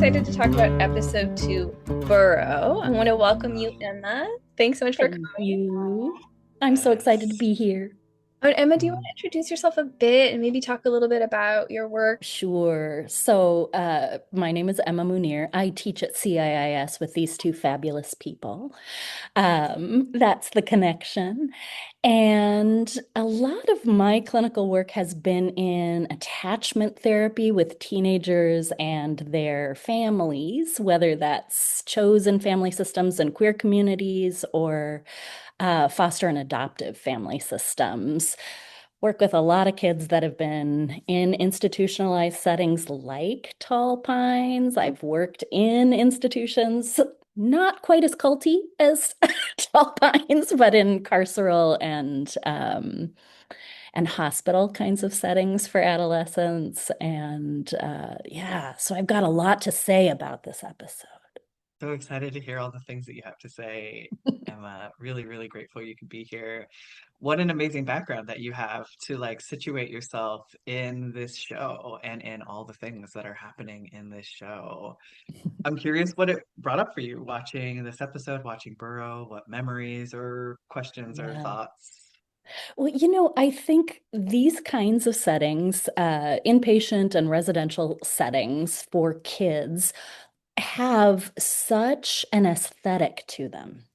excited to talk about episode 2, Burrow. I want to welcome you, Emma. Thanks so much for Thank coming. you. I'm so excited to Yes. be here. Emma, do you want Mm. to introduce yourself a bit and maybe talk a little bit about your work? Sure. My name is Emma Moonier. I teach at CIIS with these two fabulous people. That's the connection. And a lot of my clinical work has been in attachment therapy with teenagers and their families, whether that's chosen family systems and queer communities or foster and adoptive family systems. Work with a lot of kids that have been in institutionalized settings like Tall Pines. I've worked in institutions, not quite as culty as Tall Pines, but in carceral and hospital kinds of settings for adolescents. And yeah, so I've got a lot to say about this episode. So excited to hear all the things that you have to say, Emma. Really, really grateful you could be here. What an amazing background that you have to like situate yourself in this show and in all the things that are happening in this show. I'm curious what it brought up for you watching this episode, watching Burrow, what memories or questions or Yeah. thoughts. Well, I think these kinds of settings, inpatient and residential settings for kids, have such an aesthetic to them.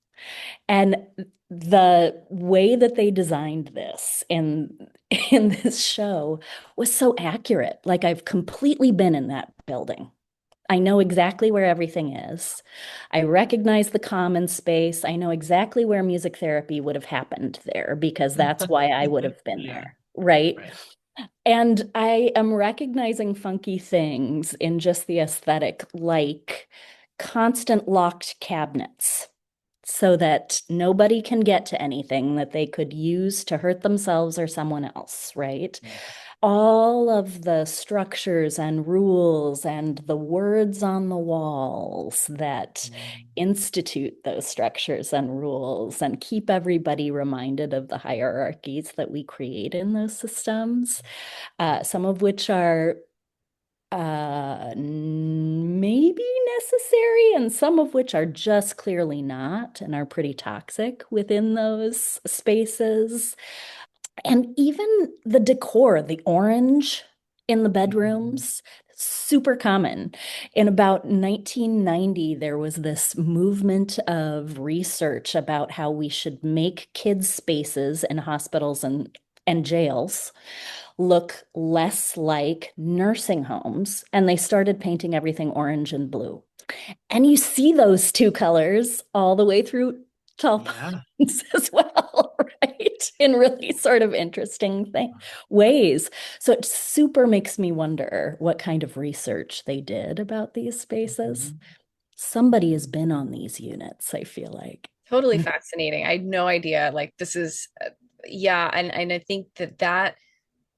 And the way that they designed this in this show was so accurate. Like I've completely been in that building. I know exactly where everything is. I recognize the common space. I know exactly where music therapy would have happened there because that's why I would have been Yeah, there, right? right. And I am recognizing funky things in just the aesthetic, like constant locked cabinets so that nobody can get to anything that they could use to hurt themselves or someone else, right? Mm, All of the structures and rules and the words on the walls that mm, institute those structures and rules and keep everybody reminded of the hierarchies that we create in those systems, some of which are maybe necessary, and some of which are just clearly not and are pretty toxic within those spaces. And even the decor, the orange in the mm, bedrooms, super common. In about 1990, there was this movement of research about how we should make kids' spaces in hospitals and jails look less like nursing homes. And they started painting everything orange and blue. And you see those two colors all the way through tall yeah. pines as well, right? In really sort of interesting ways. So it super makes me wonder what kind of research they did about these spaces. Mhm. Somebody has been on these units, I feel like. Totally fascinating. I had no idea. Like this is, yeah, and I think that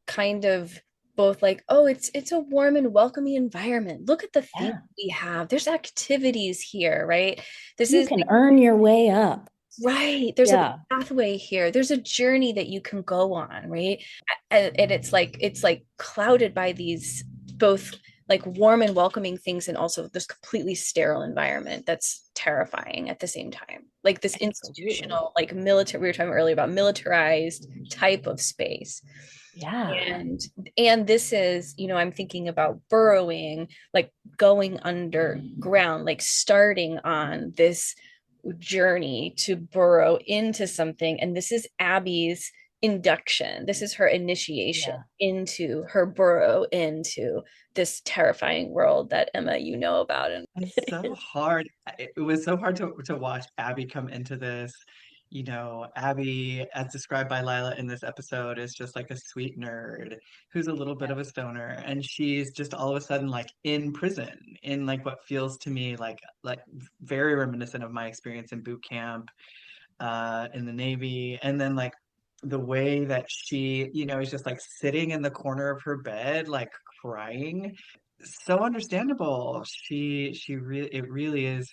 kind of both like, oh, it's a warm and welcoming environment. Look at the things Yeah, we have. There's activities here, right? This you is can earn your way up. right. There's a Yeah, pathway here. There's a journey that you can go on, right? And it's like clouded by these both like warm and welcoming things and also this completely sterile environment that's terrifying at the same time. Like this absolutely. institutional, like military, we were talking earlier about militarized type of space. Yeah, And this is, I'm thinking about burrowing, like going underground, like starting on this journey to burrow into something. And this is Abby's induction. This is her initiation yeah. into her burrow into this terrifying world that Emma, about. And It's It so is. hard. It was so hard to watch Abby come into this. Abby, as described by Lila in this episode, is just like a sweet nerd who's a little bit of a stoner, and she's just all of a sudden like in prison, in like what feels to me like very reminiscent of my experience in boot camp, in the Navy, and then like the way that she, is just like sitting in the corner of her bed, like crying so understandable. She really it really is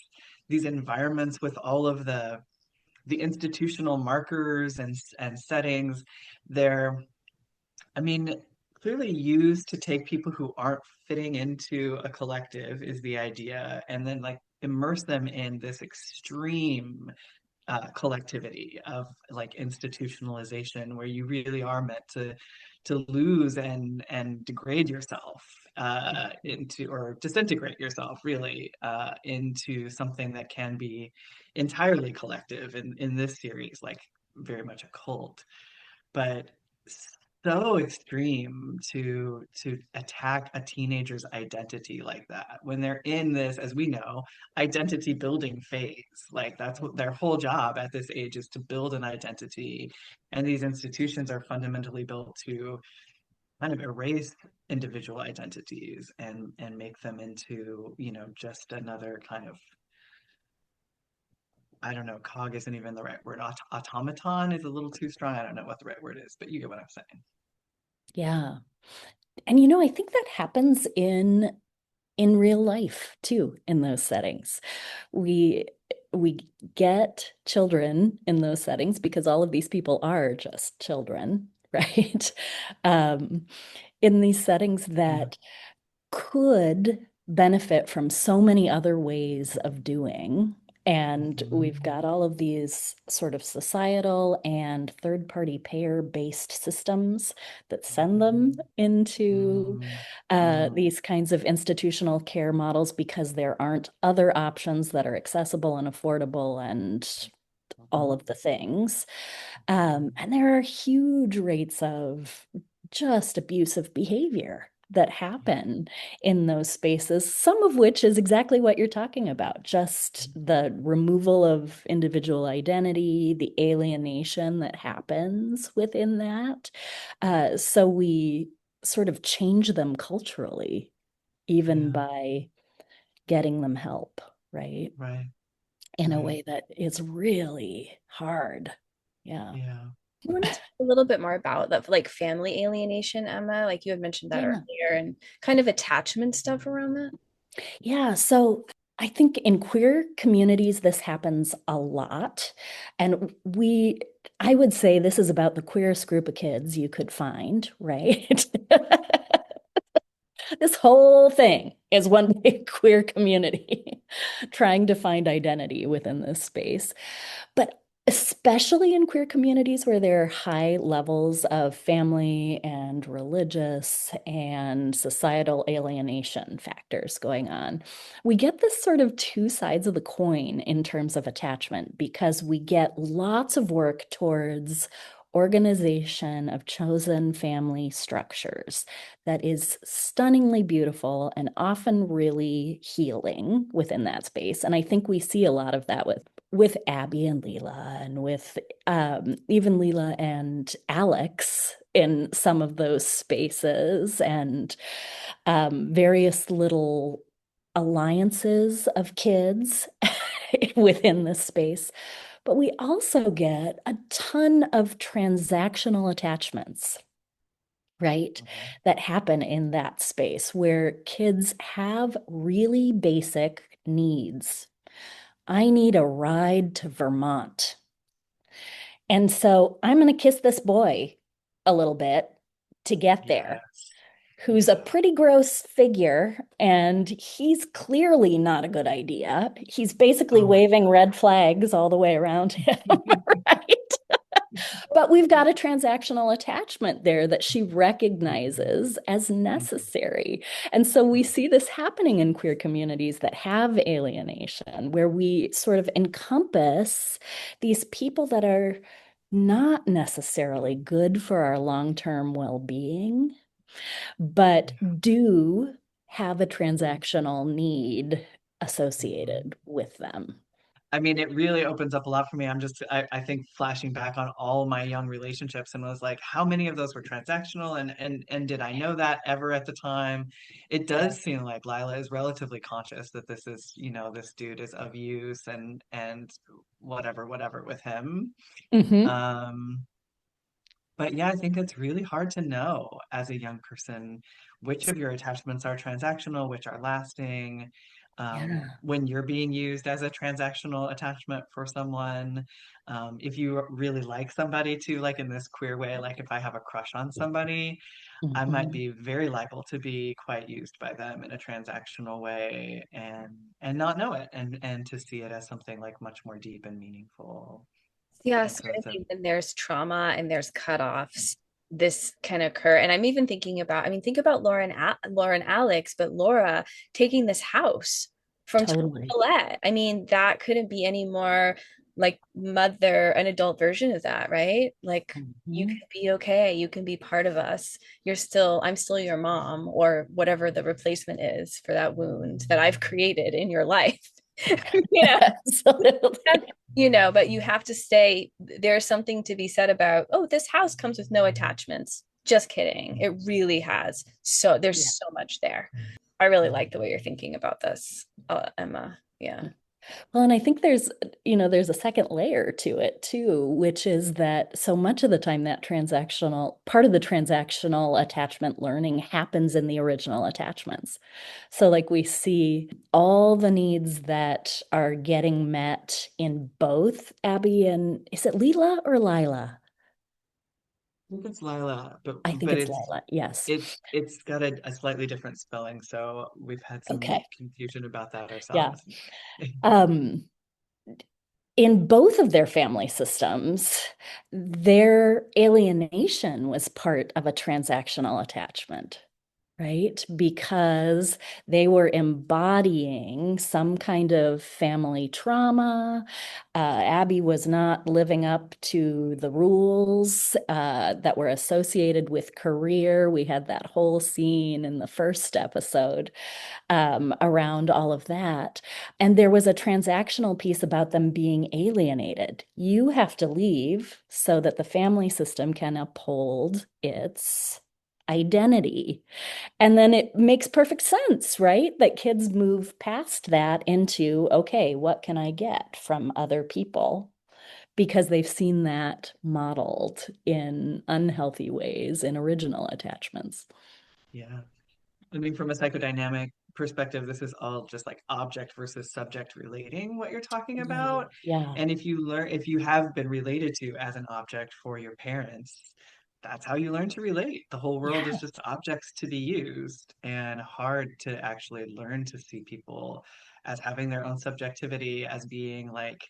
these environments with all of the institutional markers and settings. They're, I mean, clearly used to take people who aren't fitting into a collective is the idea, and then like immerse them in this extreme collectivity of like institutionalization where you really are meant to lose and degrade yourself into, or disintegrate yourself really into something that can be entirely collective in this series, like very much a cult, but so extreme to attack a teenager's identity like that when they're in this, as we know, identity building phase. Like that's what their whole job at this age is, to build an identity. And these institutions are fundamentally built to kind of erase individual identities and make them into, you know, just another kind of, I don't know, cog isn't even the right word. Automaton is a little too strong. I don't know what the right word is, but you get what I'm saying. Yeah. And you know, I think that happens in real life too, in those settings. We we get children in those settings because all of these people are just children, right? Um, in these settings Yeah. that could benefit from so many other ways of doing. And we've Mhm. got all of these sort of societal and third-party payer-based systems that send them Mhm. into Mhm. Yeah. these kinds of institutional care models because there aren't other options that are accessible and affordable and all of the things. And there are huge rates of just abusive behavior that Yeah. happen in those spaces, some of which is exactly what you're talking about, just the removal of individual identity, the alienation that happens within that. So we sort of change them culturally, even Yeah. by getting them help, right? Right. In a Right. way that is really hard. Yeah. Yeah. You want to talk a little bit more about that, like family alienation, Emma? Like you had mentioned that Yeah. earlier, and kind of attachment stuff around that. Yeah. So I think in queer communities, this happens a lot. And I would say this is about the queerest group of kids you could find, right? This whole thing is one big queer community trying to find identity within this space. But especially in queer communities where there are high levels of family and religious and societal alienation factors going on, we get this sort of two sides of the coin in terms of attachment because we get lots of work towards organization of chosen family structures that is stunningly beautiful and often really healing within that space. And I think we see a lot of that with Abby and Leela and with even Leela and Alex in some of those spaces and various little alliances of kids within this space. But we also get a ton of transactional attachments, right? Mhm. That happen in that space where kids have really basic needs. I need a ride to Vermont. And so I'm going to kiss this boy a little bit to get there, Yes. who's a Yeah. pretty gross figure, and he's clearly not a good idea. He's basically Oh my waving red flags all the way around him, right? But we've got a transactional attachment there that she recognizes as Mhm. necessary. And so we Mhm. see this happening in queer communities that have alienation, where we sort of encompass these people that are not necessarily good for our long-term well-being, but Yeah. do have a transactional need Mhm. associated with them. I mean, it really opens up a lot for me. I think flashing back on all my young relationships and was like, how many of those were transactional? And did I know that ever at the time? It does seem like Lila is relatively conscious that this is, you know, this dude is of use and whatever with him. Hmm. Um, but yeah, I think it's really hard to know as a young person which of your attachments are transactional, which are lasting. Yeah. When you're being used as a transactional attachment for someone, if you really like somebody too, like in this queer way, like if I have a crush on somebody, I might Mhm. be very liable to be quite used by them in a transactional way and not know it and to see it as something like much more deep and meaningful. Yeah, And so it's a certainly when there's trauma and there's cutoffs, this can occur. And I'm even thinking about, I mean, think about Laura and Alex, but Laura taking this house from Tony Totally. Collette. I mean, that couldn't be any more like mother, an adult version of that, right? Like you can Mhm. be okay, you can be part of us. I'm still your mom, or whatever the replacement is for that wound that I've created in your life. You know, Absolutely. but you have to stay. There's something to be said about, oh, this house comes with no attachments. Just kidding. It really has. So there's Yeah. so much there. I really like the way you're thinking about this, Emma. Yeah. Well, and I think there's a second layer to it too, which is that so much of the time that transactional part of the transactional attachment learning happens in the original attachments. So like we see all the needs that are getting met in both Abby and is it Leela or Lila? think it's Lila, I think but it's Lila. Yes. it's got a slightly different spelling, so we've had some Okay. confusion about that Yeah. ourselves. Um, in both of their family systems, their alienation was part of a transactional attachment, right? Because they were embodying some kind of family trauma. Abby was not living up to the rules that were associated with career. We had that whole scene in the first episode around all of that. And there was a transactional piece about them being alienated. You have to leave so that the family system can uphold its identity. And then it makes perfect sense, right? That kids move past that into, okay, what can I get from other people? Because they've seen that modeled in unhealthy ways in original attachments. Yeah. I mean, from a psychodynamic perspective, this is all just like object versus subject relating what you're talking about. Yeah. And if you have been related to as an object for your parents, that's how you learn to relate. The whole world is Yeah. just objects to be used and hard to actually learn to see people as having their own subjectivity, as being like,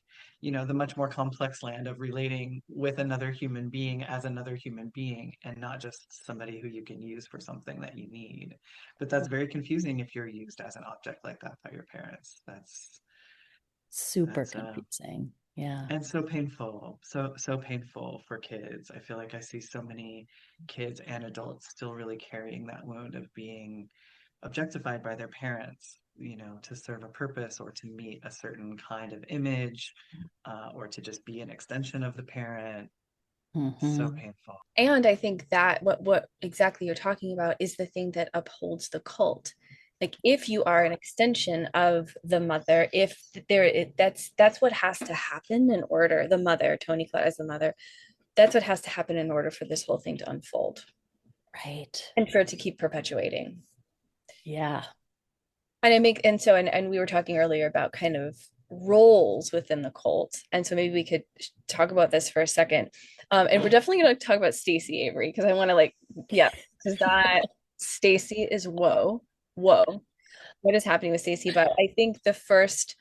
the much more complex land of relating with another human being as another human being and not just somebody who you can use for something that you need. But that's very confusing if you're used as an object like that by your parents. Super That's confusing. Yeah. and so painful. So painful for kids. I feel like I see so many kids and adults still really carrying that wound of being objectified by their parents, to serve a purpose or to meet a certain kind of image, or to just be an extension of the parent. So Hmm. painful. And I think that what exactly you're talking about is the thing that upholds the cult. Like if you are an extension of the mother, if there that's what has to happen in order, the mother, Tony Collette as the mother, that's what has to happen in order for this whole thing to unfold Right. and for it to keep perpetuating. Yeah. And we were talking earlier about kind of roles within the cult. And so maybe we could talk about this for a second. And we're definitely going to talk about Stacey Avery because I want to yeah, because that Stacey is whoa. What is happening with Stacey? But I think the first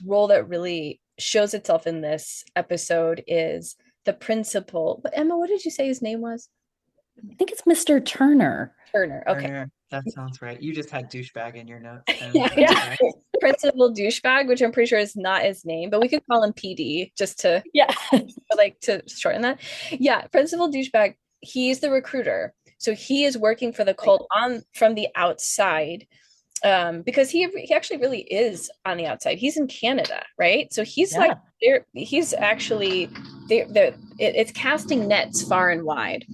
role that really shows itself in this episode is the principal. But Emma, what did you say his name was? I think it's Mr. Turner. Turner. Okay. Turner, that sounds right. You just had douchebag in your notes, and Yeah, I that's Yeah. right. do. Principal douchebag, which I'm pretty sure is not his name, but we could call him PD just to Yeah. to shorten that. Yeah, Principal douchebag. He's the recruiter, so he is working for the Right. cult on from the outside. Because he actually really is on the outside. He's in Canada, right? So he's like Yeah. there. He's actually there. It's casting nets far and wide.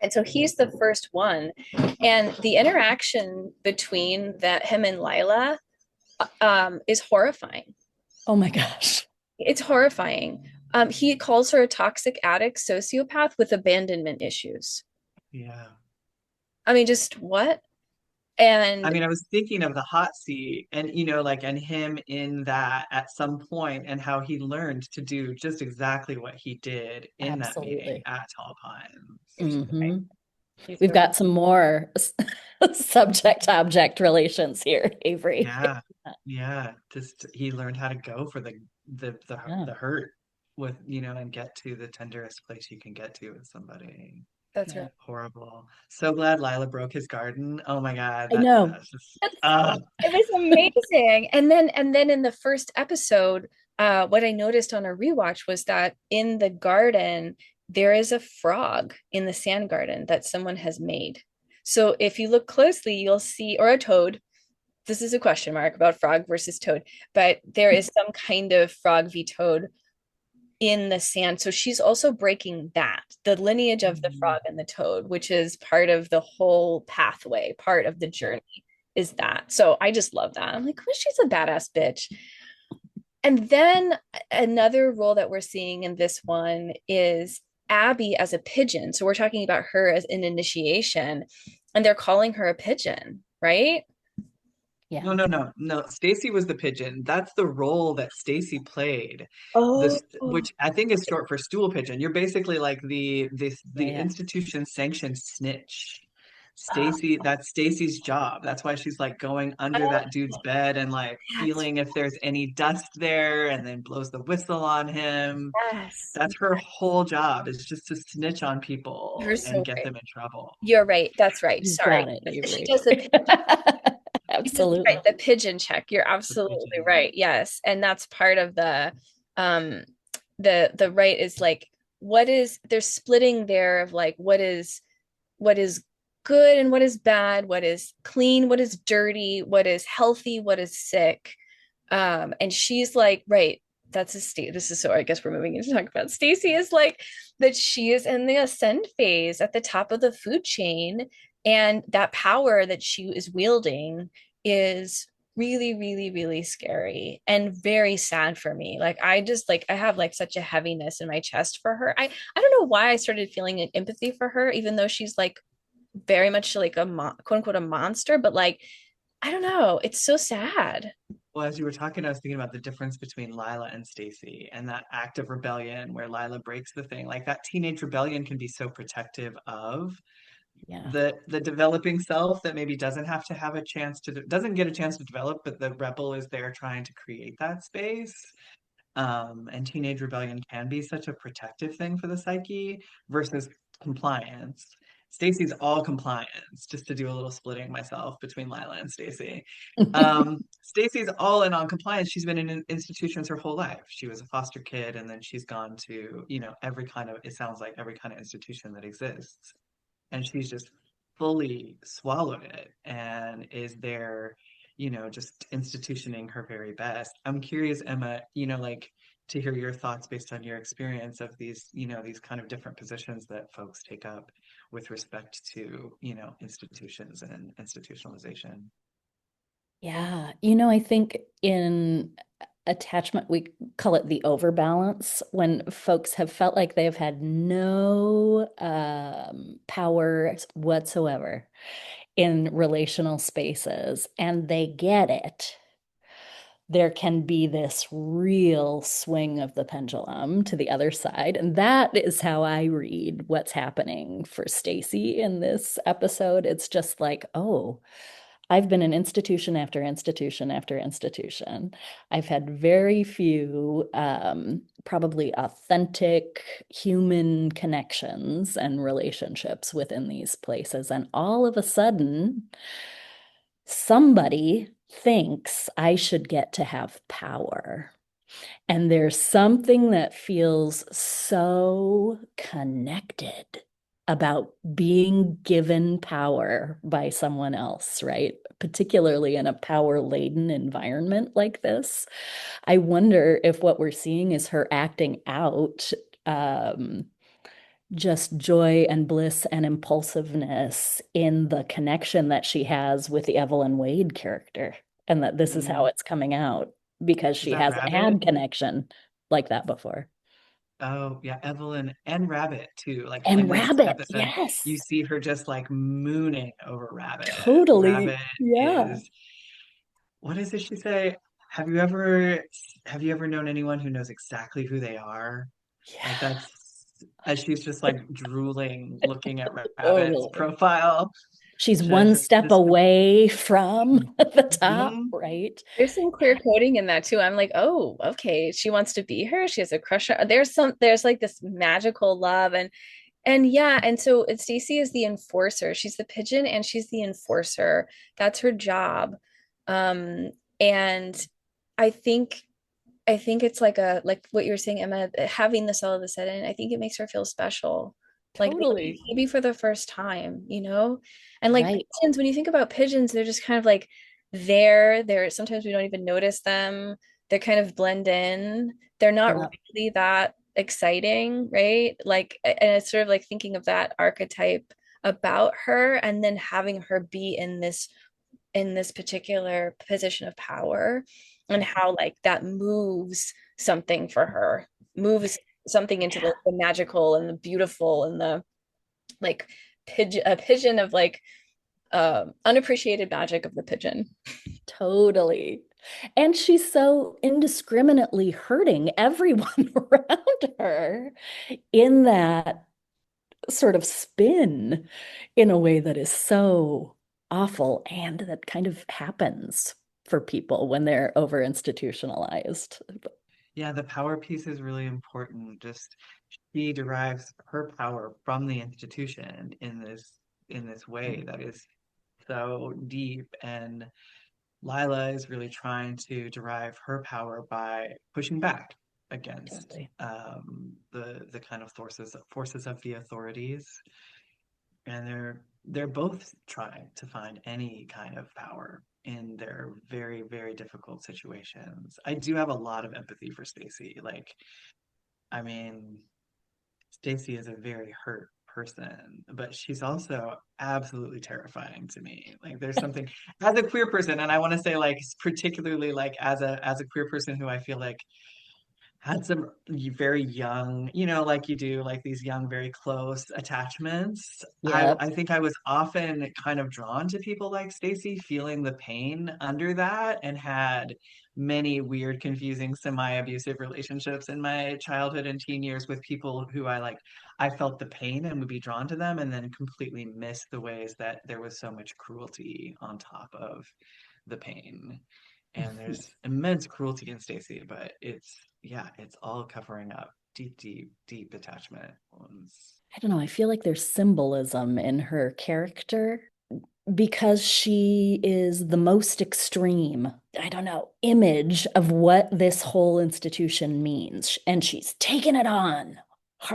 And so he's the first one. And the interaction between that him and Lila is horrifying. Oh my gosh. It's horrifying. He calls her a toxic addict sociopath with abandonment issues. Yeah. I mean, just what? I And mean, I was thinking of the hot seat and, like, and him in that at some point and how he learned to do just exactly what he did in that meeting Absolutely. at Tall Pines. he's right. Hmm. He's We've so right. got some more subject-object relations here, Avery. Yeah. Yeah. Just he learned how to go for Yeah. the hurt with, and get to the tenderest place you can get to with somebody. That's Yeah. right. Horrible. So glad Lila broke his garden. Oh my God. I know. That's just It's, it was amazing. And then in the first episode, what I noticed on a rewatch was that in the garden, there is a frog in the sand garden that someone has made. So if you look closely, you'll see, or a toad. This is a question mark about frog versus toad, but there is some kind of frog v toad in the sand. So she's also breaking that, the lineage of the mm, frog and the toad, which is part of the whole pathway, part of the journey is that. So I just love that. I'm like, well, she's a badass bitch. And then another role that we're seeing in this one is Abby as a pigeon. So we're talking about her as an initiation, and they're calling her a pigeon, right? No, Yeah. no, no, no. Stacy was the pigeon. That's the role that Stacy played. Oh, Which I think is short for stool pigeon. You're basically like Yeah. the Yeah. institution sanctioned snitch. oh, That's Stacy's job. That's why she's like going under that dude's bed and like that's feeling if there's any dust there and then blows the whistle on him. yes. That's her whole job is just to snitch on people You're and so get right. them in trouble. You're right. That's right. You've Sorry. got it, She Avery. does the she does right, Absolutely. the pigeon check. You're The absolutely pigeon. right. Yes. And that's part of um the right is like what is they're splitting there of like what is good and what is bad, what is clean, what is dirty, what is healthy, what is sick. And she's like, right, that's a state. This is so I guess we're moving into talk about Stacy is like that she is in the ascend phase at the top of the food chain, and that power that she is wielding is really, really, really scary and very sad for me. Like I just like I have like such a heaviness in my chest for her. I don't know why I started feeling an empathy for her, even though she's like very much like a quote unquote a monster, but like I don't know, it's so sad. Well, as you were talking, I was thinking about the difference between Lila and Stacy and that act of rebellion where Lila breaks the thing. Like that teenage rebellion can be so protective of Yeah. the developing self that maybe doesn't get a chance to develop, but the rebel is there trying to create that space. And teenage rebellion can be such a protective thing for the psyche versus compliance. Stacy's all compliance, just to do a little splitting myself between Lila and Stacy. Stacy's all in on compliance. She's been in institutions her whole life. She was a foster kid, and then she's gone to, it sounds like every kind of institution that exists. And she's just fully swallowed it and is there, just institutioning her very best. I'm curious, Emma, like to hear your thoughts based on your experience of these kind of different positions that folks take up with respect to, institutions and institutionalization. Yeah. I think in attachment, we call it the overbalance when folks have felt like they've had no power whatsoever in relational spaces and they get it. There can be this real swing of the pendulum to the other side. And that is how I read what's happening for Stacy in this episode. It's just like, oh, I've been in institution after institution after institution. I've had very few, probably authentic human connections and relationships within these places. And all of a sudden, somebody thinks I should get to have power. And there's something that feels so connected about being given power by someone else, right? Particularly in a power-laden environment like this. I wonder if what we're seeing is her acting out just joy and bliss and impulsiveness in the connection that she has with the Evelyn Wade character, and that this is how Mm. it's coming out because Is she that hasn't rabbit? had connection like that before. Oh, yeah, Evelyn and Rabbit too. Like in And this Rabbit, episode, you yes, see her just like mooning over Rabbit. totally. Rabbit Yeah. is, what is it she say? Have you ever have you ever known anyone who knows exactly who they are? Like Yeah, that's as she's just like drooling, looking at Rabbit's totally. profile. She's one Just, step just away from the top, mhm. right? There's some queer coding in that too. I'm like, oh, okay. She wants to be her. She has a crush on. There's like this magical love and yeah, and so Stacy is the enforcer. She's the pigeon and she's the enforcer. That's her job. Um, and I think I think it's like what you were saying, Emma, having this all of a sudden, I think it makes her feel special. Like Totally. maybe for the first time, you know? And like Right. pigeons, when you think about pigeons, they're just kind of like there. They're sometimes we don't even notice them. They kind of blend in. They're not Yeah. really that exciting, right? Like, and it's sort of like thinking of that archetype about her and then having her be in this particular position of power and how like that moves something for her, moves something into Yeah. the magical and the beautiful and the like a pigeon of like unappreciated magic of the pigeon. Totally. And she's so indiscriminately hurting everyone around her in that sort of spin in a way that is so awful and that kind of happens for people when they're over institutionalized. Yeah, the power piece is really important. Just she derives her power from the institution in this way that is so deep, and Lila is really trying to derive her power by pushing back against Totally. the kind of forces of the authorities, and they're both trying to find any kind of power in their very, very difficult situations. I do have a lot of empathy for Stacy. Like, I mean, Stacy is a very hurt person, but she's also absolutely terrifying to me. Like there's something as a queer person, and I want to say like particularly like as a queer person who I feel like had some very young, like you do, like these young, very close attachments. Yep. I think I was often kind of drawn to people like Stacy, feeling the pain under that, and had many weird, confusing, semi-abusive relationships in my childhood and teen years with people who I felt the pain and would be drawn to them, and then completely miss the ways that there was so much cruelty on top of the pain. And there's immense cruelty in Stacy, but it's all covering up deep, deep, deep attachment wounds. I don't know. I feel like there's symbolism in her character because she is the most extreme, I don't know, image of what this whole institution means. And she's taken it on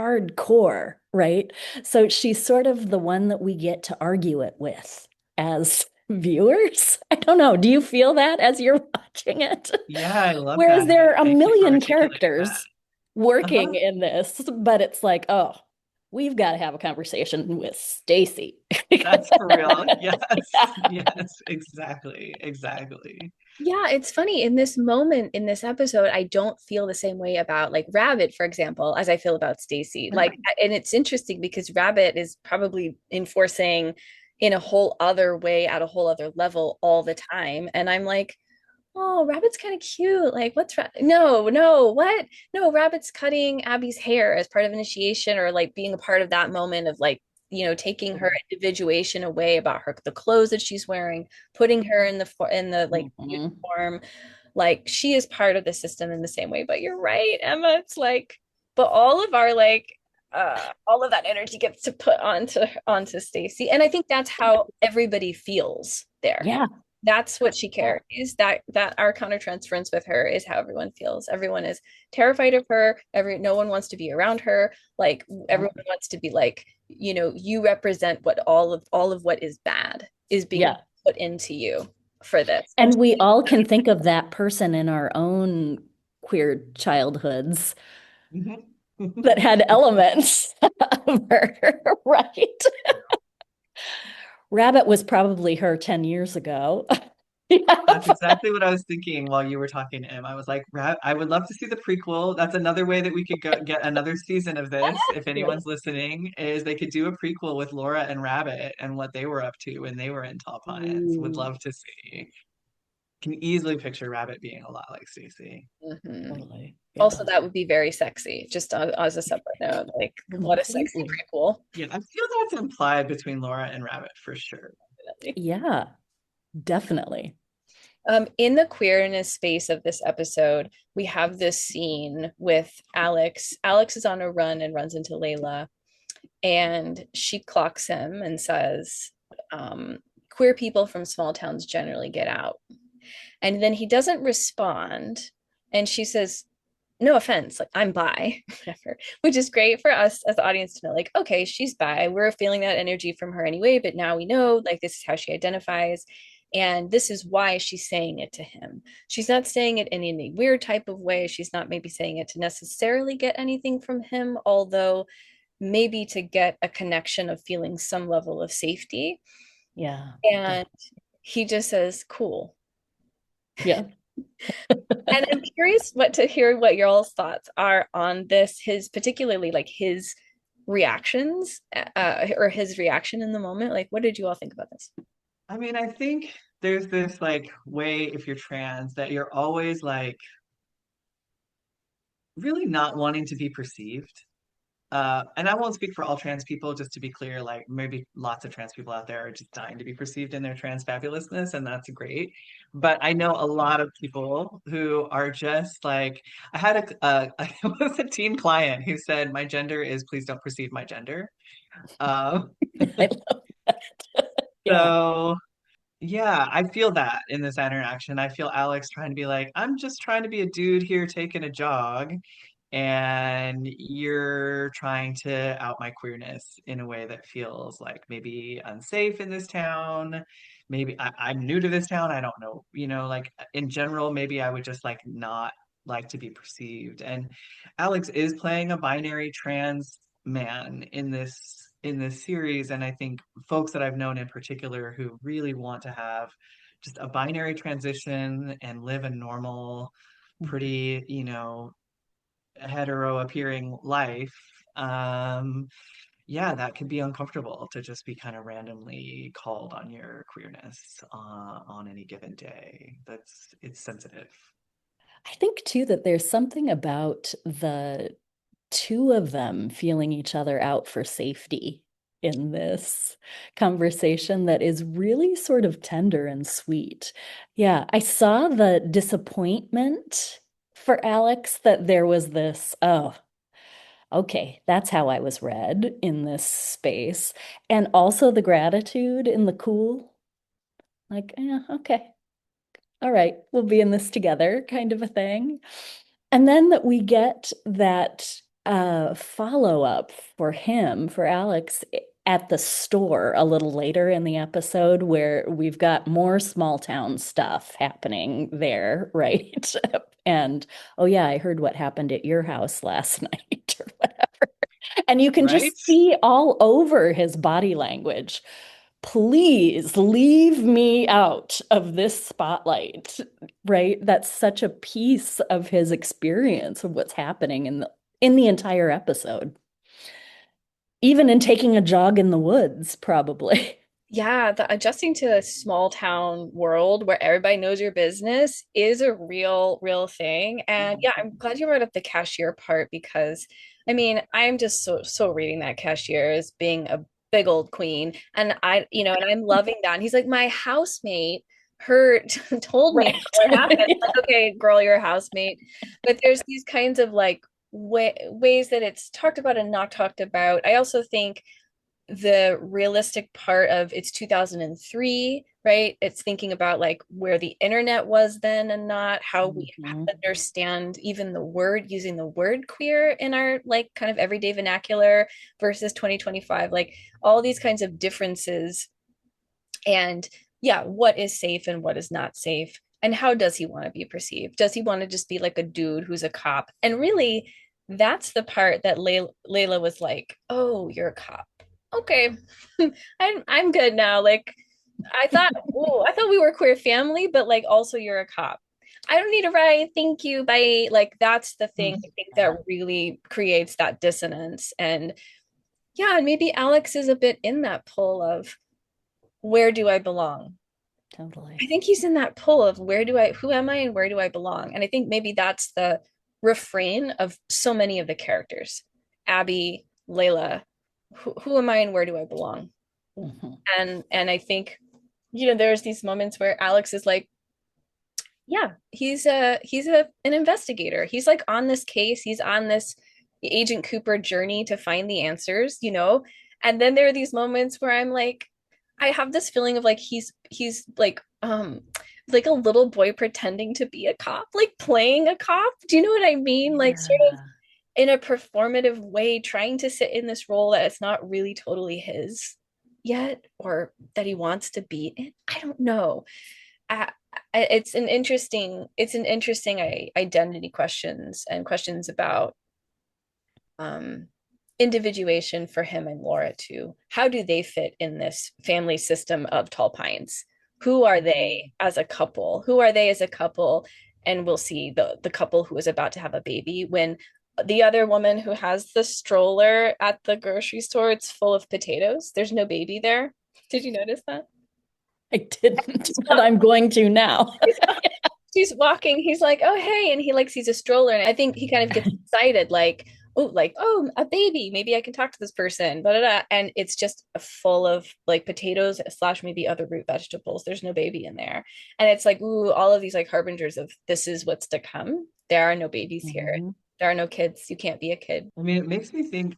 hardcore, right? So she's sort of the one that we get to argue it with as viewers. I don't know. Do you feel that as you're watching it? Yeah, I love Whereas that. there are a Thank you for million articulating that. characters working Uh-huh. in this, but it's like, oh, we've got to have a conversation with Stacy. That's for real. Yes, yes, exactly, exactly. Yeah, it's funny in this moment in this episode, I don't feel the same way about like Rabbit, for example, as I feel about Stacy. Like, and it's interesting because Rabbit is probably enforcing in a whole other way at a whole other level all the time. And I'm like, oh, Rabbit's kind of cute. Like, no, no, what? No, Rabbit's cutting Abby's hair as part of initiation or like being a part of that moment of like, taking her individuation away about her, the clothes that she's wearing, putting her in the like Mhm. uniform. Like, she is part of the system in the same way. But you're right, Emma. It's like, but all of our like, all of that energy gets to put onto Stacy, and I think that's how everybody feels there. Yeah. That's what she carries. That our countertransference with her is how everyone feels. Everyone is terrified of her. No one wants to be around her. Like everyone wants to be like, you represent what all of what is bad is being Yeah. put into you for this. And And we all can think of that person in our own queer childhoods Mhm. that had elements of her, right? Rabbit was probably her 10 years ago. That's exactly what I was thinking while you were talking, Em. I was like, I would love to see the prequel. That's another way that we could get another season of this. If Yeah. anyone's listening, is they could do a prequel with Laura and Rabbit and what they were up to when they were in Tall Pines. Would Ooh, love to see. Can easily picture Rabbit being a lot like Stacey. Mhm. totally. Also, Yeah. that would be very sexy, just as a separate note. Like, what a sexy Completely. prequel. Yeah, I feel that's implied between Laura and Rabbit for sure. Yeah, definitely. In the queerness space of this episode, we have this scene with Alex. Alex is on a run and runs into Layla, and she clocks him and says, queer people from small towns generally get out. And then he doesn't respond. And she says, no offense, like I'm bi, whatever, which is great for us as the audience to know, like, okay, she's bi. We're feeling that energy from her anyway, but now we know, like, this is how she identifies. And this is why she's saying it to him. She's not saying it in any weird type of way. She's not maybe saying it to necessarily get anything from him, although maybe to get a connection of feeling some level of safety. Yeah. Yeah. And he just says, cool. Yeah. And I'm curious what to hear what your all's thoughts are on this, his particularly like his reactions or his reaction in the moment. Like, what did you all think about this? I mean, I think there's this like way if you're trans that you're always like really not wanting to be perceived. And I won't speak for all trans people, just to be clear, like maybe lots of trans people out there are just dying to be perceived in their trans fabulousness, and that's great. But I know a lot of people who are just like, I had I was a teen client who said, my gender is please don't perceive my gender. Um, I love that. Yeah. so yeah, I feel that in this interaction. I feel Alex trying to be like, I'm just trying to be a dude here taking a jog, and you're trying to out my queerness in a way that feels like maybe unsafe in this town. Maybe I'm new to this town. I don't know, like in general, maybe I would just like not like to be perceived. And Alex is playing a binary trans man in this series, and I think folks that I've known in particular who really want to have just a binary transition and live a normal, pretty, hetero appearing life, yeah, that could be uncomfortable to just be kind of randomly called on your queerness on any given day. It's sensitive. I think too that there's something about the two of them feeling each other out for safety in this conversation that is really sort of tender and sweet. Yeah, I saw the disappointment for Alex that there was this, oh, okay, that's how I was read in this space. And also the gratitude in the cool, like, yeah, okay, all right, we'll be in this together kind of a thing. And then that we get that follow up for him, for Alex, at the store a little later in the episode where we've got more small town stuff happening there, right? And oh yeah, I heard what happened at your house last night or whatever. And you can Right? just see all over his body language. Please leave me out of this spotlight, right? That's such a piece of his experience of what's happening in the entire episode. Even in taking a jog in the woods, probably. Yeah, the adjusting to a small town world where everybody knows your business is a real thing. And yeah, I'm glad you brought up the cashier part because I mean, I'm just so reading that cashier as being a big old queen. And and I'm loving that. And he's like, my housemate heard told me Right. what happened. Yeah. Like, okay, girl, you're a housemate. But there's these kinds of like ways that it's talked about and not talked about. I also think the realistic part of it's 2003, right? It's thinking about like where the internet was then and not how we Mhm. understand even the word, using the word queer in our like kind of everyday vernacular versus 2025, like all these kinds of differences. And yeah, what is safe and what is not safe? And how does he want to be perceived? Does he want to just be like a dude who's a cop? And really, that's the part that Layla was like, "Oh, you're a cop. Okay, I'm good now." Like, I thought we were queer family, but like also you're a cop. I don't need a ride. Thank you. Bye. Like that's the thing I think that really creates that dissonance. And yeah, and maybe Alex is a bit in that pull of where do I belong? I Totally. think he's in that pull of who am I and where do I belong? And I think maybe that's the refrain of so many of the characters. Abby, Layla, who am I and where do I belong? Mhm. And I think, there's these moments where Alex is like, yeah, he's an investigator. He's like on this case, he's on this Agent Cooper journey to find the answers. And then there are these moments where I'm like, I have this feeling of like he's like a little boy pretending to be a cop, like playing a cop. Do you know what I mean? Like sort of Yeah. in a performative way, trying to sit in this role that it's not really totally his yet, or that he wants to be in. I don't know. I, it's an interesting identity questions and questions about um individuation for him and Laura too. How do they fit in this family system of tall pines? Who are they Mhm. as a couple? Who are they as a couple? And we'll see the couple who is about to have a baby when the other woman who has the stroller at the grocery store, it's full of potatoes. There's no baby there. Did you notice that? I didn't, but I'm going to now. She's walking. He's like, "Oh, hey," and he like sees a stroller, and I think he kind of gets excited, like, a baby. Maybe I can talk to this person. Blah, blah, blah. And it's just full of like potatoes slash maybe other root vegetables. There's no baby in there, and it's like, ooh, all of these like harbingers of this is what's to come. There are no babies here. Mhm. There are no kids. You can't be a kid. I mean, it makes me think,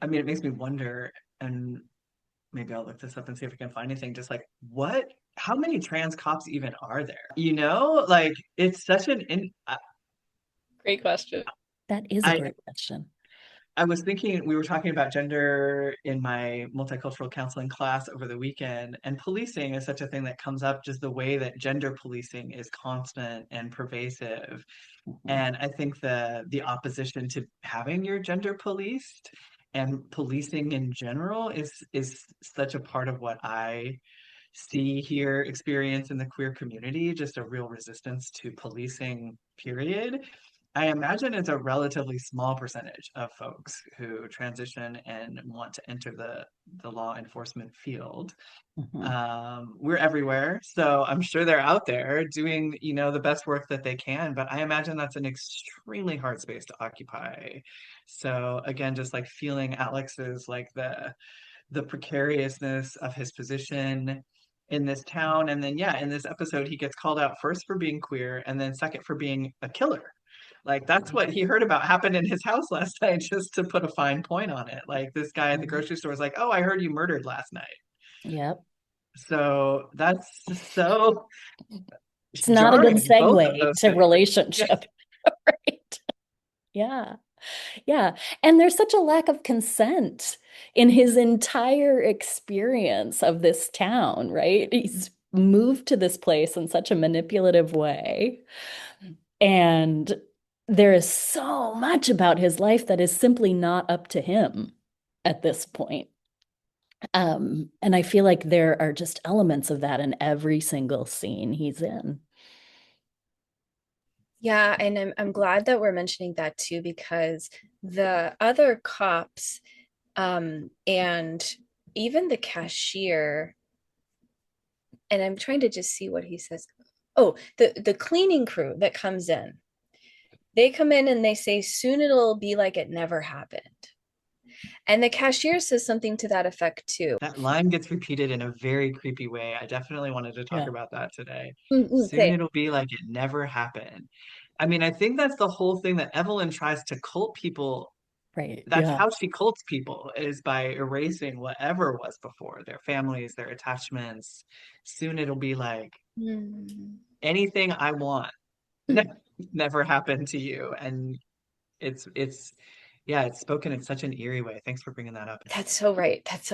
it makes me wonder, and maybe I'll look this up and see if I can find anything. Just like, how many trans cops even are there? Like it's such Great question. That is a I, great question. I was thinking, we were talking about gender in my multicultural counseling class over the weekend, and policing is such a thing that comes up, just the way that gender policing is constant and pervasive. Mhm. And I think the opposition to having your gender policed and policing in general is such a part of what I see here, experience in the queer community, just a real resistance to policing, period. I imagine it's a relatively small percentage of folks who transition and want to enter the law enforcement field. Mhm. We're everywhere, so I'm sure they're out there doing, the best work that they can, but I imagine that's an extremely hard space to occupy. So again, just like feeling Alex's like the precariousness of his position in this town. And then, yeah, in this episode, he gets called out first for being queer and then second for being a killer. Like, that's what he heard about happened in his house last night, just to put a fine point on it. Like, this guy at the Mhm. grocery store was like, "Oh, I heard you murdered last night." Yep. So that's just so It's not a good jarring, both of segue those to things. Yeah. relationship, right? Yeah. Yeah. And there's such a lack of consent in his entire experience of this town, right? He's moved to this place in such a manipulative way. And there is so much about his life that is simply not up to him at this point. And I feel like there are just elements of that in every single scene he's in. Yeah, and I'm glad that we're mentioning that too, because the other cops, and even the cashier, and I'm trying to just see what he says. Oh, the cleaning crew that comes in, they come in and they say, soon it'll be like it never happened. And the cashier says something to that effect too. That line gets repeated in a very creepy way. I definitely wanted to talk Yeah. about that today. Say Soon it. it'll be like it never happened. I think that's the whole thing that Evelyn tries to cult people. Right. That's Yeah. how she cults people, is by erasing whatever was before, their families, their attachments. Soon it'll be like Hmm. anything I want never happened to you. And it's yeah, it's spoken in such an eerie way. Thanks for bringing that up. That's so right. That's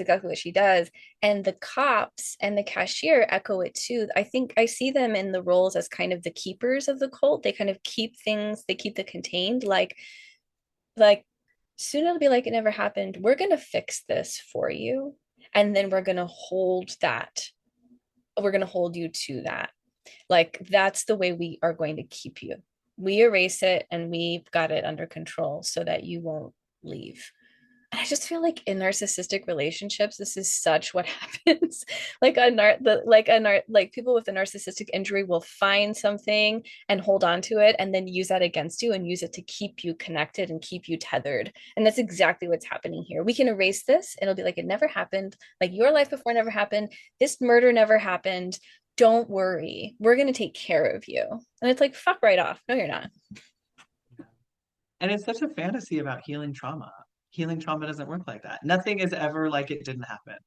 exactly what she does. And the cops and the cashier echo it too. I think I see them in the roles as kind of the keepers of the cult. They kind of keep things, they keep the contained, like soon it'll be like it never happened. We're gonna fix this for you. And then we're going to hold that. We're going to hold you to that. Like that's the way we are going to keep you. We erase it and we've got it under control so that you won't leave. And I just feel like in narcissistic relationships, this is such what happens. Like like people with a narcissistic injury will find something and hold on to it and then use that against you and use it to keep you connected and keep you tethered. And that's exactly what's happening here. We can erase this. It'll be like it never happened. Like your life before never happened. This murder never happened. Don't worry. We're going to take care of you. And it's like, fuck right off. No, you're not. And it's such a fantasy about healing trauma. Healing trauma doesn't work like that. Nothing is ever like it didn't happen.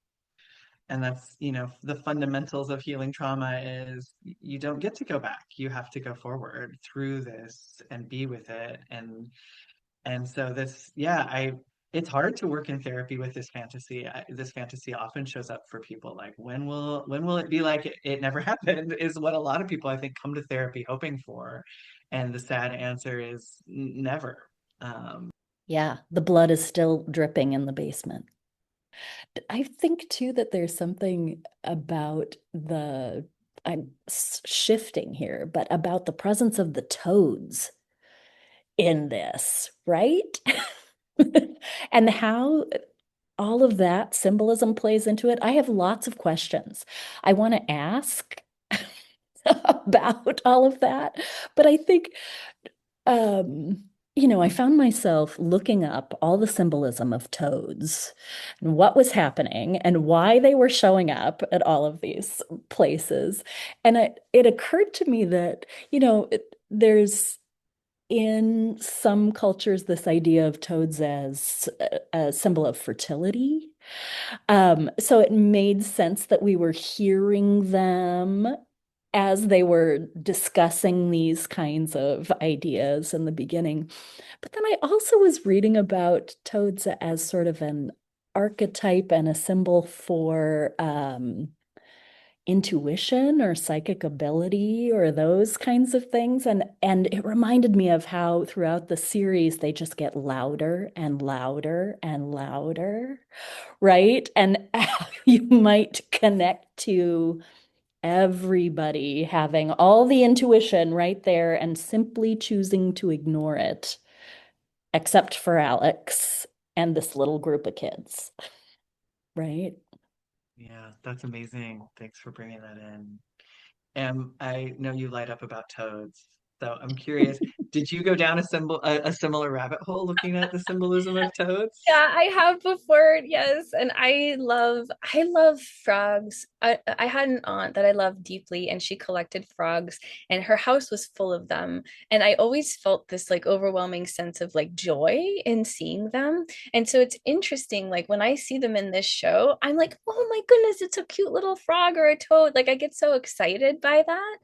And that's, the fundamentals of healing trauma is you don't get to go back. You have to go forward through this and be with it. And so this, yeah, it's hard to work in therapy with this fantasy. This fantasy often shows up for people like when will it be like it never happened is what a lot of people I think come to therapy hoping for. And the sad answer is never. Um, Yeah, the blood is still dripping in the basement. I think too that there's something about I'm shifting here, but about the presence of the toads in this, right? And how all of that symbolism plays into it. I have lots of questions I want to ask about all of that, but I think um, I found myself looking up all the symbolism of toads and what was happening and why they were showing up at all of these places. And it occurred to me that, there's in some cultures this idea of toads as a symbol of fertility. So it made sense that we were hearing them as they were discussing these kinds of ideas in the beginning. But then I also was reading about toads as sort of an archetype and a symbol for intuition or psychic ability or those kinds of things. And it reminded me of how throughout the series they just get louder and louder and louder, right? And how you might connect to everybody having all the intuition right there and simply choosing to ignore it, except for Alex and this little group of kids, right? yeah, that's amazing. Thanks for bringing that in. I know you light up about toads, so I'm curious, did you go down a similar rabbit hole looking at the symbolism of toads? Yeah, I have before, yes. And I love frogs. I had an aunt that I loved deeply and she collected frogs and her house was full of them. And I always felt this like overwhelming sense of like joy in seeing them. And so it's interesting, like when I see them in this show, I'm like, oh my goodness, it's a cute little frog or a toad. Like I get so excited by that.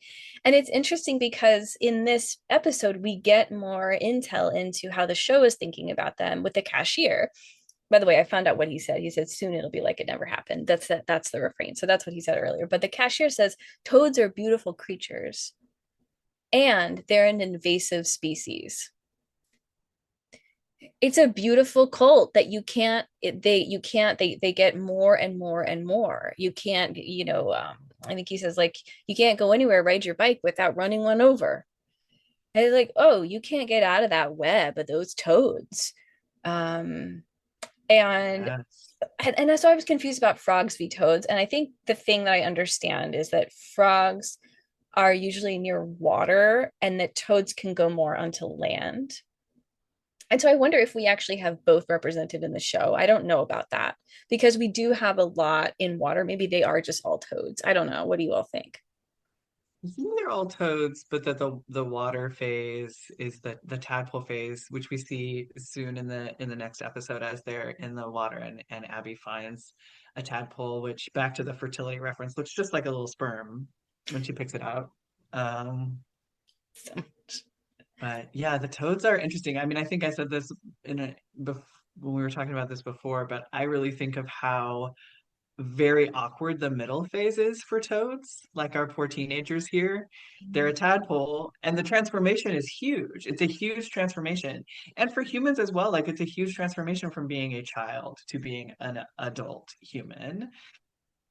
And it's interesting because in this episode, we get more intel into how the show is thinking about them with the cashier. By the way, I found out what he said. He said, soon it'll be like it never happened. That's the refrain. So that's what he said earlier. But the cashier says, toads are beautiful creatures and they're an invasive species. It's a beautiful cult that they get more and more and more. You can't, I think he says like you can't go anywhere, ride your bike without running one over. And it's like, oh, you can't get out of that web of those toads. Um, and Yes. and so I was confused about frogs v toads. And I think the thing that I understand is that frogs are usually near water and that toads can go more onto land. And so I wonder if we actually have both represented in the show. I don't know about that because we do have a lot in water. Maybe they are just all toads. I don't know. What do you all think? I think they're all toads, but that the water phase is the tadpole phase, which we see soon in the next episode as they're in the water and Abby finds a tadpole, which back to the fertility reference looks just like a little sperm when she picks it out. Um, So, but yeah, the toads are interesting. I mean, I think I said this when we were talking about this before, but I really think of how very awkward the middle phase is for toads, like our poor teenagers here. They're a tadpole, and the transformation is huge. It's a huge transformation. And for humans as well, like it's a huge transformation from being a child to being an adult human.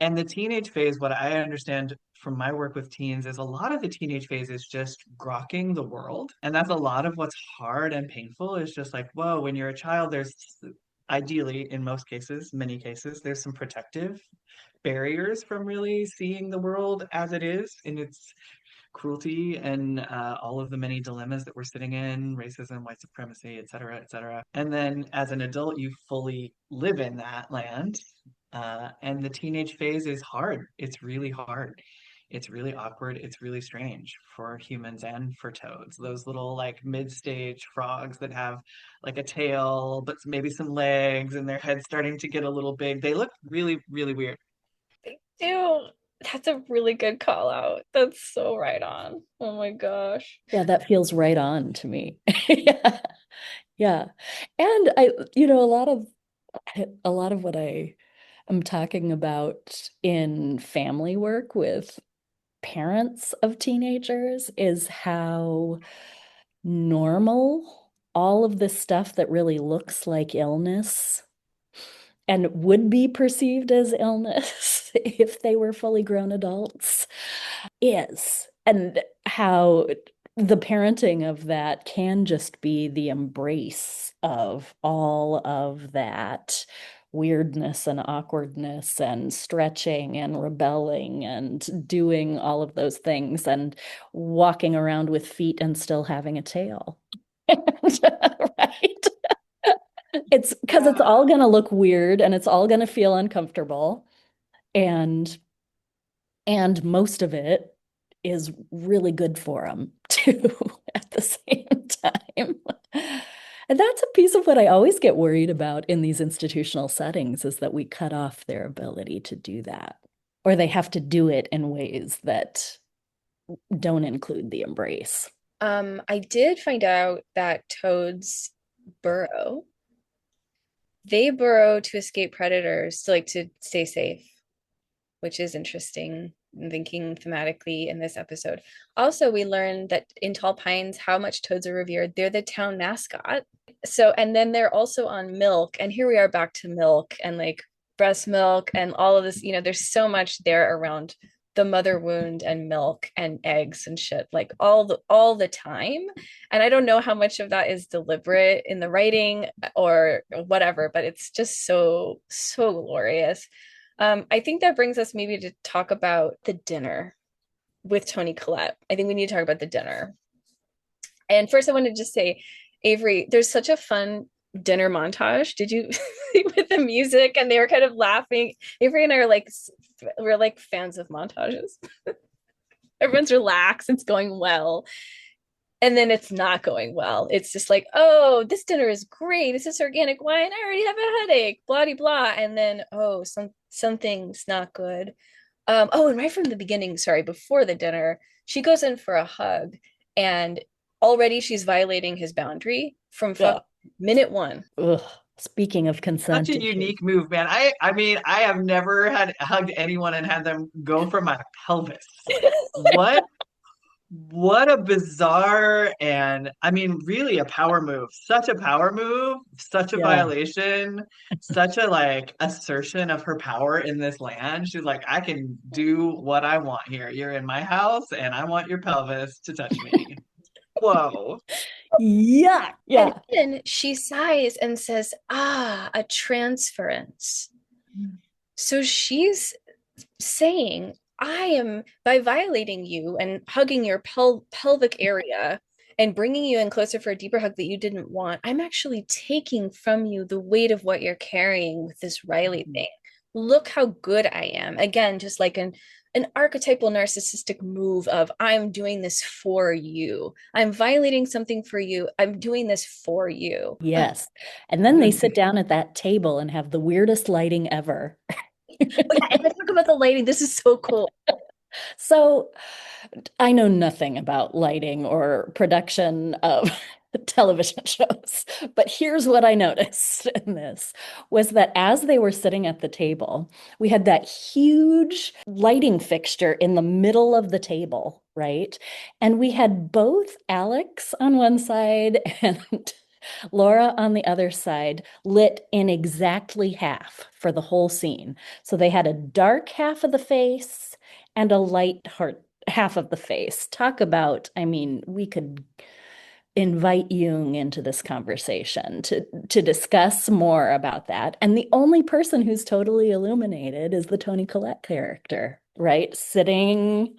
And the teenage phase, what I understand from my work with teens, is a lot of the teenage phase is just grokking the world. And that's a lot of what's hard and painful is just like, whoa, when you're a child, there's ideally, in most cases, many cases, there's some protective barriers from really seeing the world as it is in its cruelty and all of the many dilemmas that we're sitting in, racism, white supremacy, et cetera, et cetera. And then as an adult, you fully live in that land. And the teenage phase is hard. It's really hard. It's really awkward. It's really strange for humans and for toads. Those little like mid-stage frogs that have like a tail, but maybe some legs and their head starting to get a little big. They look really, really weird. Ew, that's a really good call out. That's so right on. Oh my gosh. Yeah, that feels right on to me. Yeah. Yeah. And I, a lot of what I am talking about in family work with parents of teenagers is how normal all of this stuff that really looks like illness and would be perceived as illness if they were fully grown adults is, and how the parenting of that can just be the embrace of all of that weirdness and awkwardness and stretching and rebelling and doing all of those things and walking around with feet and still having a tail. Right? It's because it's all going to look weird and it's all going to feel uncomfortable. And most of it is really good for them too at the same time. And that's a piece of what I always get worried about in these institutional settings is that we cut off their ability to do that, or they have to do it in ways that don't include the embrace. I did find out that toads burrow. They burrow to escape predators, to like to stay safe, which is interesting in thinking thematically in this episode. Also, we learned that in Tall Pines, how much toads are revered. They're the town mascot. So, and then they're also on milk. And here we are back to milk and like breast milk and all of this, there's so much there around the mother wound and milk and eggs and shit, like all the time. And I don't know how much of that is deliberate in the writing or whatever, but it's just so, so glorious. I think that brings us maybe to talk about the dinner with Toni Collette. I think we need to talk about the dinner. And first, I want to just say, Avery, there's such a fun dinner montage. Did you with the music? And they were kind of laughing. Avery and I are like, we're like fans of montages. Everyone's relaxed. It's going well. And then it's not going well. It's just like, oh, this dinner is great. This is organic wine. I already have a headache. Blah blah blah. And then, oh, something's not good. Oh, and right from the beginning, sorry, before the dinner, she goes in for a hug, and already she's violating his boundary from Yeah. minute one. Ugh. Speaking of consent Such a issues. unique move, man. I mean, I have never had hugged anyone and had them go for my pelvis. What what a bizarre and I mean really a power move. Such a power move, such a Yeah. violation, such a like assertion of her power in this land. She's like, I can do what I want here. You're in my house and I want your pelvis to touch me. Whoa. Yeah. And Yeah. then she sighs and says, ah, a transference. So she's saying, I am, by violating you and hugging your pelvic area and bringing you in closer for a deeper hug that you didn't want, I'm actually taking from you the weight of what you're carrying with this Riley thing. Look how good I am. Again, just like an archetypal narcissistic move of I'm doing this for you. I'm violating something for you. I'm doing this for you. Yes. And then they sit down at that table and have the weirdest lighting ever. Oh, yeah, and let's talk about the lighting. This is so cool. So I know nothing about lighting or production of television shows. But here's what I noticed in this was that as they were sitting at the table, we had that huge lighting fixture in the middle of the table, right? And we had both Alex on one side and Laura on the other side, lit in exactly half for the whole scene. So they had a dark half of the face and a light heart half of the face. Talk about, I mean, we could invite Jung into this conversation to discuss more about that. And the only person who's totally illuminated is the Toni Collette character, right? Sitting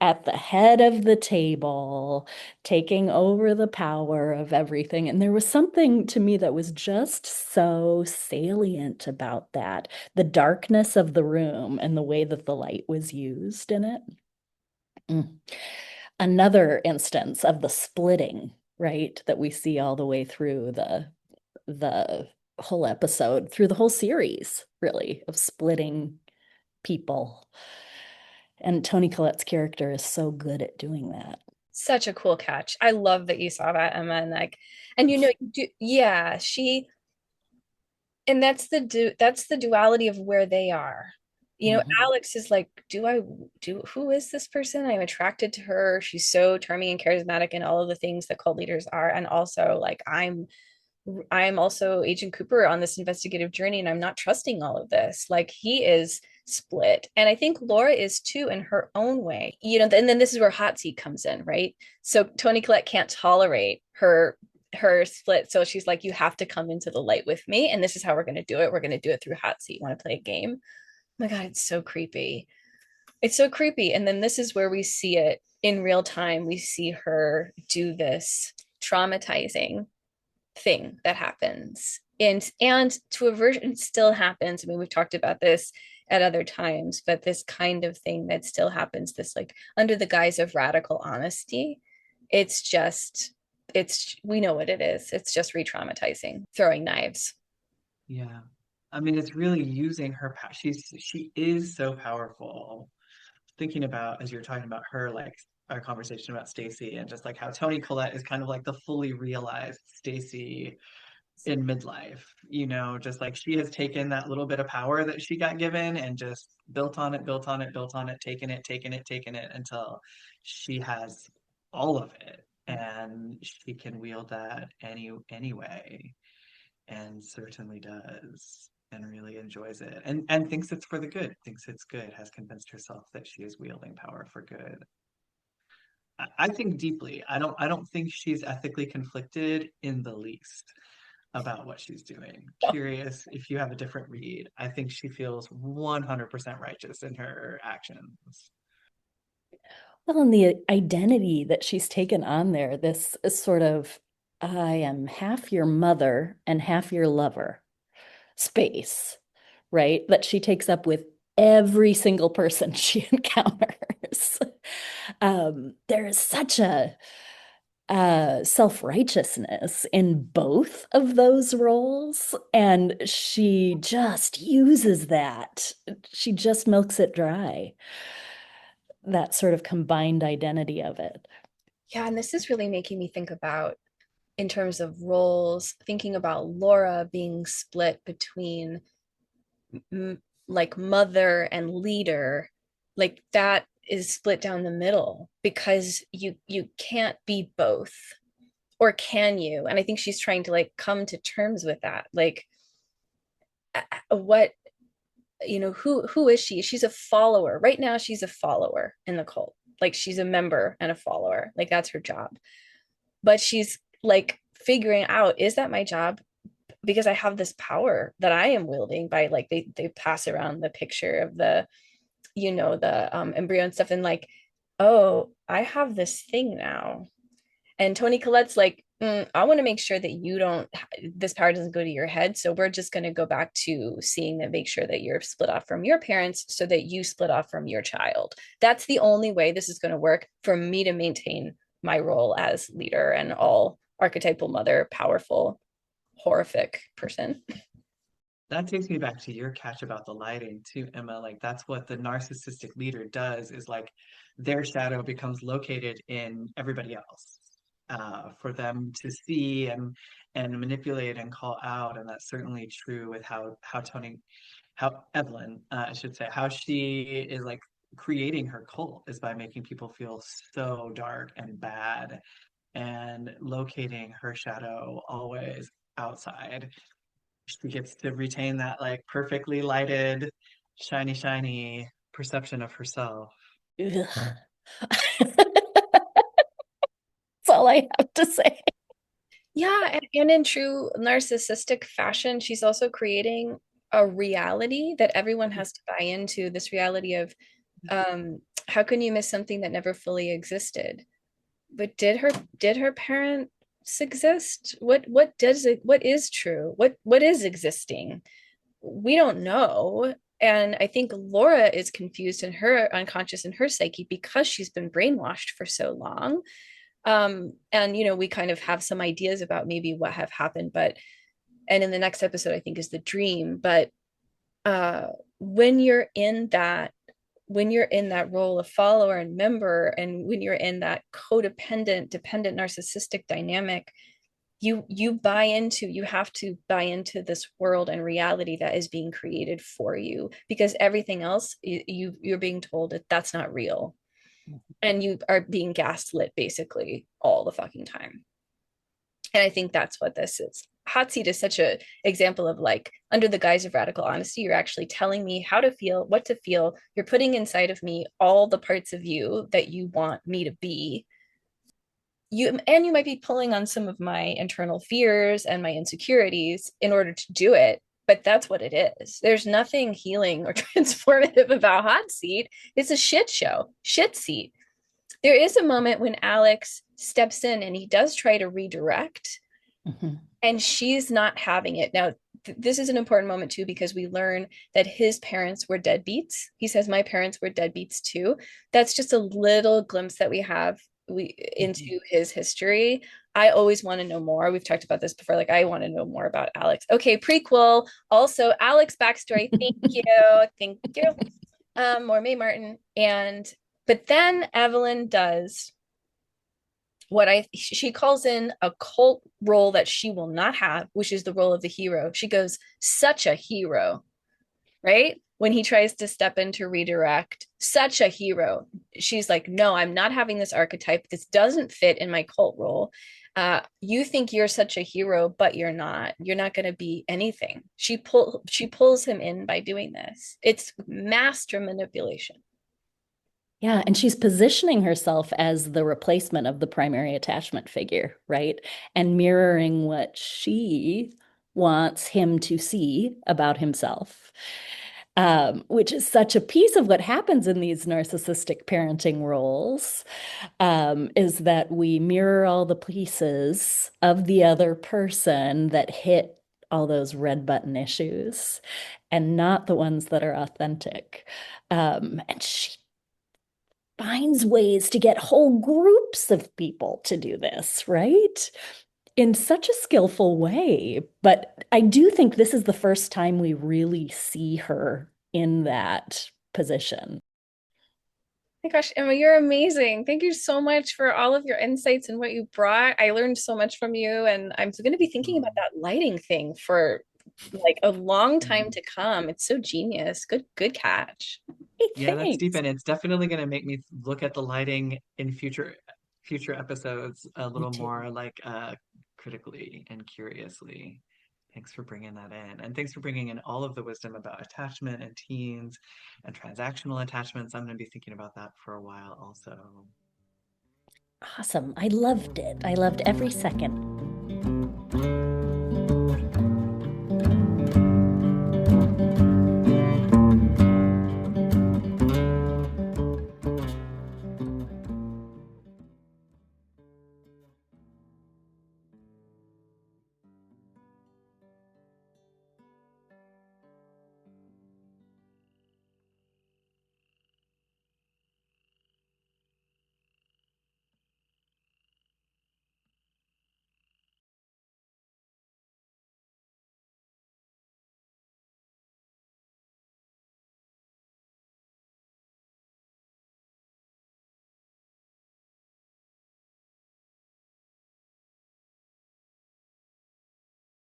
at the head of the table, taking over the power of everything. And there was something to me that was just so salient about that, the darkness of the room and the way that the light was used in it. Mm. Another instance of the splitting, right, that we see all the way through the whole episode, through the whole series, really, of splitting people. And Toni Collette's character is so good at doing that. Such a cool catch. I love that you saw that, Emma. And like, and yeah, and that's the duality of where they are. Mhm. Alex is like, who is this person? I'm attracted to her. She's so charming and charismatic and all of the things that cult leaders are. And also like I'm also Agent Cooper on this investigative journey, and I'm not trusting all of this. Like he is split. And I think Laura is too in her own way. And then this is where hot seat comes in, right? So Toni Collette can't tolerate her split. So she's like, you have to come into the light with me. And this is how we're gonna do it. We're gonna do it through hot seat. Want to play a game? Oh my God, it's so creepy. It's so creepy. And then this is where we see it in real time. We see her do this traumatizing thing that happens, and to a version still happens. I mean, we've talked about this at other times, but this kind of thing that still happens, this like under the guise of radical honesty, it's just it's we know what it is. It's just re-traumatizing, throwing knives. Yeah. I mean, it's really using her power. She is so powerful. Thinking about as you're talking about her, like our conversation about Stacy and just like how Toni Collette is kind of like the fully realized Stacy in midlife, just like she has taken that little bit of power that she got given and just built on it, built on it, built on it, taken it until she has all of it. And she can wield that anyway, and certainly does, and really enjoys it, and thinks it's for the good, thinks it's good, has convinced herself that she is wielding power for good. I think deeply. I don't think she's ethically conflicted in the least about what she's doing. Curious if you have a different read. I think she feels 100% righteous in her actions. Well, and the identity that she's taken on there, this is sort of, I am half your mother and half your lover space, right? That she takes up with every single person she encounters. There is such a self-righteousness in both of those roles, and she just uses that. She just milks it dry, that sort of combined identity of it. Yeah, and this is really making me think about, in terms of roles, thinking about Laura being split between like mother and leader, like that is split down the middle because you can't be both, or can you? And I think she's trying to like come to terms with that, like what, who is she? She's a follower right now. She's a follower in the cult, like she's a member and a follower, like that's her job. But she's like figuring out, is that my job? Because I have this power that I am wielding by, like, they pass around the picture of the embryo and stuff, and like, oh, I have this thing now. And Toni Collette's like, I want to make sure that you don't, this power doesn't go to your head. So we're just going to go back to seeing that, make sure that you're split off from your parents so that you split off from your child. That's the only way this is going to work for me to maintain my role as leader and all archetypal mother, powerful, horrific person. That takes me back to your catch about the lighting too, Emma. Like that's what the narcissistic leader does, is like their shadow becomes located in everybody else. for them to see and manipulate and call out. And that's certainly true with how Evelyn, I should say, how she is like creating her cult is by making people feel so dark and bad and locating her shadow always outside. She gets to retain that like perfectly lighted, shiny perception of herself. Ugh. That's all I have to say. Yeah, and in true narcissistic fashion, she's also creating a reality that everyone has to buy into, this reality of how can you miss something that never fully existed? But did her parents exist? What is true? What is existing? We don't know. And I think Laura is confused in her unconscious in her psyche because she's been brainwashed for so long. And we kind of have some ideas about maybe what have happened, but and in the next episode, I think is the dream. But uh when you're in that role of follower and member, and when you're in that codependent dependent narcissistic dynamic, you have to buy into this world and reality that is being created for you, because everything else you're being told that that's not real, and you are being gaslit basically all the fucking time. And I think that's what this is. Hot seat is such a example of like, under the guise of radical honesty, you're actually telling me how to feel, what to feel. You're putting inside of me all the parts of you that you want me to be. You might be pulling on some of my internal fears and my insecurities in order to do it, but that's what it is. There's nothing healing or transformative about hot seat. It's a shit show, shit seat. There is a moment when Alex steps in and he does try to redirect, Mhm. and she's not having it. Now, this is an important moment too, because we learn that his parents were deadbeats. He says, my parents were deadbeats too. That's just a little glimpse that we have into his history. I always want to know more. We've talked about this before. Like, I want to know more about Alex. Okay, prequel. Also, Alex backstory. Thank you. Thank you. More Mae Martin. But then Evelyn does what she calls in a cult role that she will not have, which is the role of the hero. She goes, such a hero, right? When he tries to step in to redirect, such a hero. She's like, no, I'm not having this archetype. This doesn't fit in my cult role. You think you're such a hero, but you're not. You're not going to be anything. She pulls him in by doing this. It's master manipulation. Yeah, and she's positioning herself as the replacement of the primary attachment figure, right? And mirroring what she wants him to see about himself, which is such a piece of what happens in these narcissistic parenting roles, is that we mirror all the pieces of the other person that hit all those red button issues and not the ones that are authentic. And she finds ways to get whole groups of people to do this, right? In such a skillful way. But I do think this is the first time we really see her in that position. My gosh, Emma, you're amazing. Thank you so much for all of your insights and what you brought. I learned so much from you, and I'm going to be thinking about that lighting thing for like a long time to come. It's so genius. Good catch. Hey, Yeah, that's deep, thanks. and it's definitely going to make me look at the lighting in future episodes a Me little too. more like critically and curiously. Thanks for bringing that in, and thanks for bringing in all of the wisdom about attachment and teens and transactional attachments. I'm going to be thinking about that for a while also. Awesome. I loved it. I loved every second.